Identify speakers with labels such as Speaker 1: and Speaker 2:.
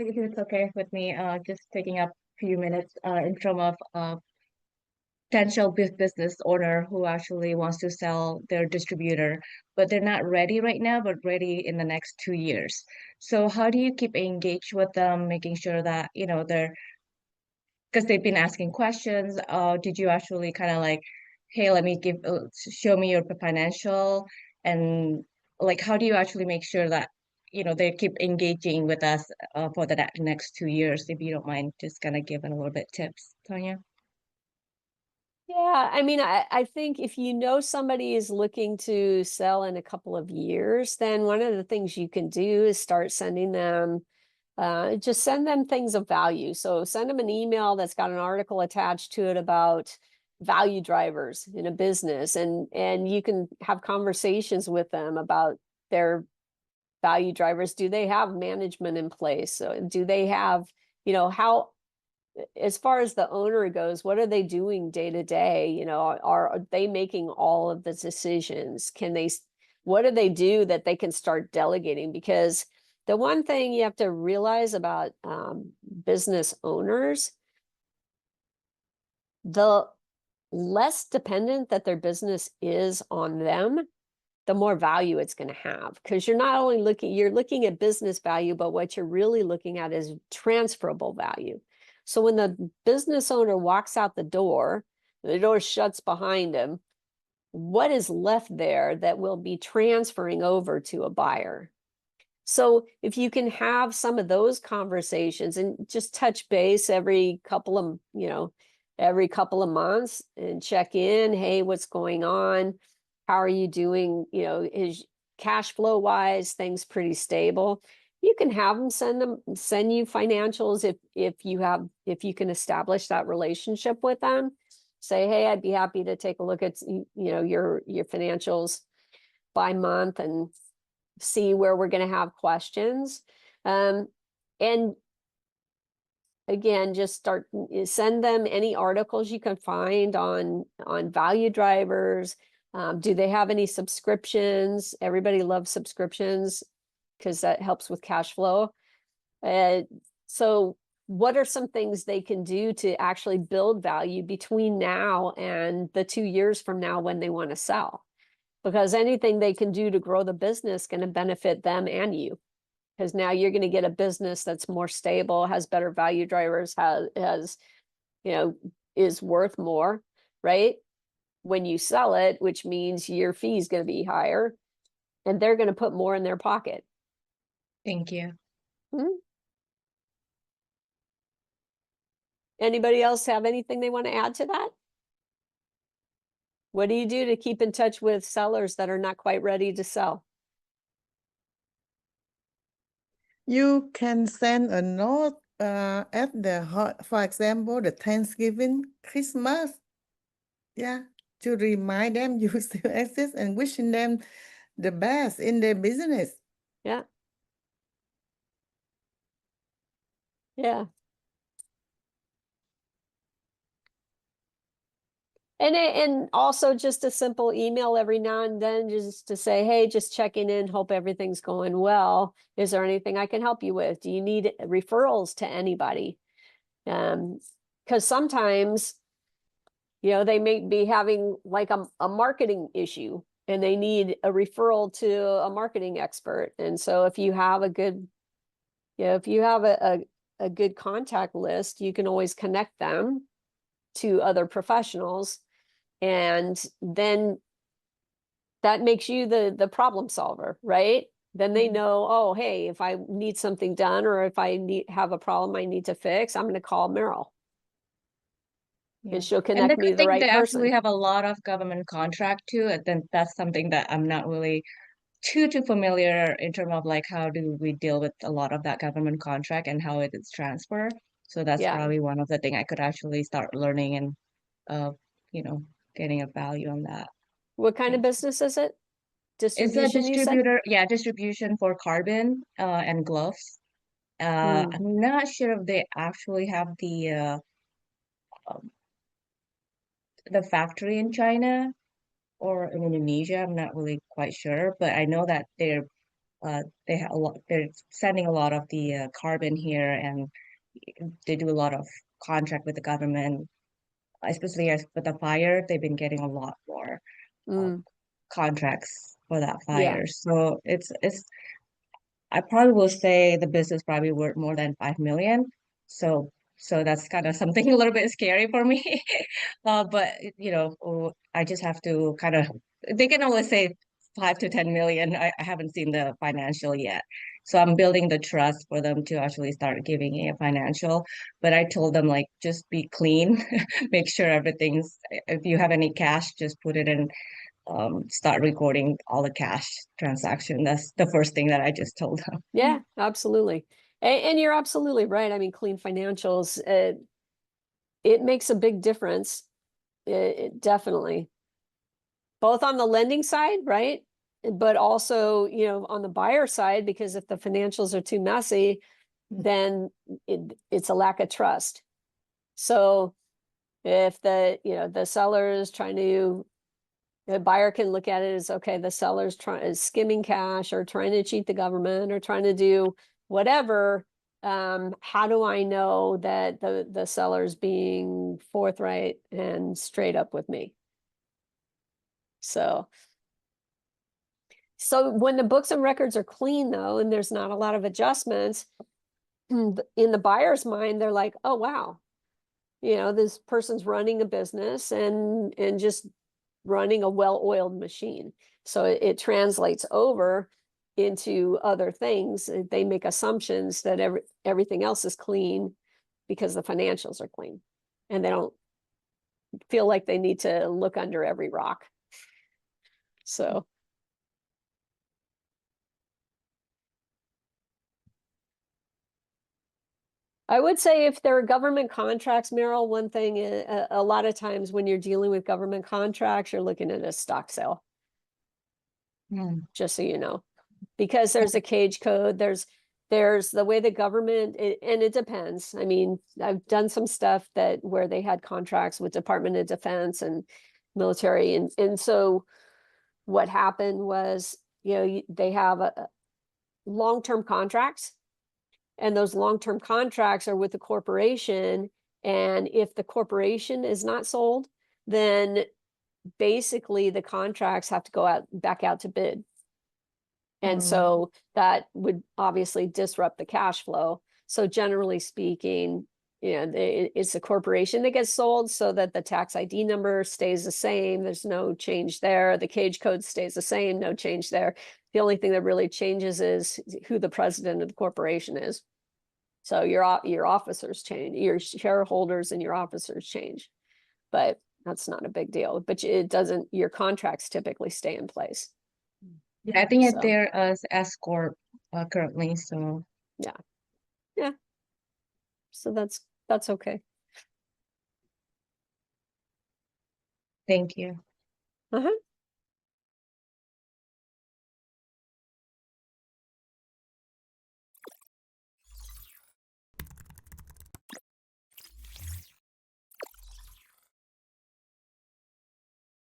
Speaker 1: if it's okay with me, just taking up a few minutes in terms of potential business owner who actually wants to sell their distributor, but they're not ready right now, but ready in the next 2 years. So how do you keep engaged with them, making sure that, they're, because they've been asking questions, did you actually kind of like, hey, let me show me your financial, and like, how do you actually make sure that, they keep engaging with us for the next 2 years, if you don't mind just kind of giving a little bit tips, Tanya?
Speaker 2: Yeah, I mean, I think if you know somebody is looking to sell in a couple of years, then one of the things you can do is start sending them, just send them things of value. So send them an email that's got an article attached to it about value drivers in a business, and you can have conversations with them about their value drivers. Do they have management in place? So do they have, how as far as the owner goes, what are they doing day to day? Are they making all of the decisions? What do they do that they can start delegating? Because the one thing you have to realize about business owners, the less dependent that their business is on them, the more value it's going to have. Because you're looking at business value, but what you're really looking at is transferable value. So when the business owner walks out the door shuts behind him, what is left there that will be transferring over to a buyer? So if you can have some of those conversations and just touch base every couple of months and check in, hey, what's going on? How are you doing? Is cash flow wise things pretty stable? You can have them send you financials if you can establish that relationship with them. Say, hey, I'd be happy to take a look at your financials by month and see where we're going to have questions. And again, just send them any articles you can find on value drivers. Do they have any subscriptions? Everybody loves subscriptions because that helps with cash flow. So what are some things they can do to actually build value between now and the 2 years from now when they want to sell? Because anything they can do to grow the business is going to benefit them and you. Because now you're going to get a business that's more stable, has better value drivers, is worth more, right? When you sell it, which means your fee is going to be higher and they're going to put more in their pocket.
Speaker 1: Thank you.
Speaker 2: Hmm? Anybody else have anything they want to add to that? What do you do to keep in touch with sellers that are not quite ready to sell?
Speaker 3: You can send a note at for example, the Thanksgiving, Christmas. Yeah, to remind them you still exist and wishing them the best in their business.
Speaker 2: Yeah. Yeah. And also just a simple email every now and then just to say, hey, just checking in, hope everything's going well. Is there anything I can help you with? Do you need referrals to anybody? Because sometimes, they may be having like a marketing issue and they need a referral to a marketing expert. And so if you have a good contact list, you can always connect them to other professionals. And then that makes you the problem solver, right? Then they know, oh, hey, if I need something done or if I have a problem I need to fix, I'm going to call Meryl.
Speaker 1: Yeah.
Speaker 2: And she'll
Speaker 1: And the
Speaker 2: connect me
Speaker 1: good
Speaker 2: to the
Speaker 1: thing,
Speaker 2: right
Speaker 1: they actually
Speaker 2: person.
Speaker 1: have a lot of government contract too. And then that's something that I'm not really too familiar in terms of like how do we deal with a lot of that government contract and how it is transferred. So that's
Speaker 2: Yeah.
Speaker 1: probably one of the thing I could actually start learning and uh, you know, getting a value on that.
Speaker 2: What kind of
Speaker 1: Thank you.
Speaker 2: business is it?
Speaker 1: It's a
Speaker 2: Distribution, you said?
Speaker 1: distributor, yeah, distribution for carbon and gloves.
Speaker 2: Hmm.
Speaker 1: I'm not sure if they actually have um, the factory in China or in Indonesia. I'm not really quite sure, but I know that they're they have a lot. They're sending a lot of the carbon here, and they do a lot of contract with the government, especially as with the fire. They've been getting a lot more
Speaker 2: Mm,
Speaker 1: contracts for that
Speaker 2: yeah.
Speaker 1: fire. So it's I probably will say the business probably worth more than 5 million. So that's kind of something a little bit scary for me. But I just have to kind of, they can always say 5 to 10 million. I haven't seen the financial yet. So I'm building the trust for them to actually start giving me a financial. But I told them like just be clean, make sure everything's, if you have any cash, just put it in, start recording all the cash transaction. That's the first thing that I just told them.
Speaker 2: Yeah, absolutely. And you're absolutely right. I mean, clean financials, it makes a big difference. It definitely. Both on the lending side, right? But also, on the buyer side, because if the financials are too messy, then it's a lack of trust. So if the seller is trying to, the buyer can look at it as, okay, the seller's is skimming cash or trying to cheat the government or trying to do whatever. How do I know that the seller's being forthright and straight up with me? So when the books and records are clean though, and there's not a lot of adjustments, in the buyer's mind, they're like, oh wow, this person's running a business and just running a well-oiled machine. So it translates over into other things. They make assumptions that everything else is clean because the financials are clean, and they don't feel like they need to look under every rock. So I would say if there are government contracts, Meryl, one thing, a lot of times when you're dealing with government contracts, you're looking at a stock sale, just so you know, because there's a cage code, there's the way the government, and it depends. I mean, I've done some stuff where they had contracts with Department of Defense and military, and so what happened was, they have long-term contracts. And those long-term contracts are with the corporation. And if the corporation is not sold, then basically the contracts have to go back out to bid. And so that would obviously disrupt the cash flow. So generally speaking, it's a corporation that gets sold so that the tax ID number stays the same. There's no change there. The cage code stays the same, no change there. The only thing that really changes is who the president of the corporation is. So your officers change, your shareholders and your officers change, but that's not a big deal. But it doesn't, your contracts typically stay in place.
Speaker 1: Yeah, I think
Speaker 2: So,
Speaker 1: they're as S corp currently. So
Speaker 2: yeah. So that's okay.
Speaker 1: thank you.
Speaker 2: Uh-huh.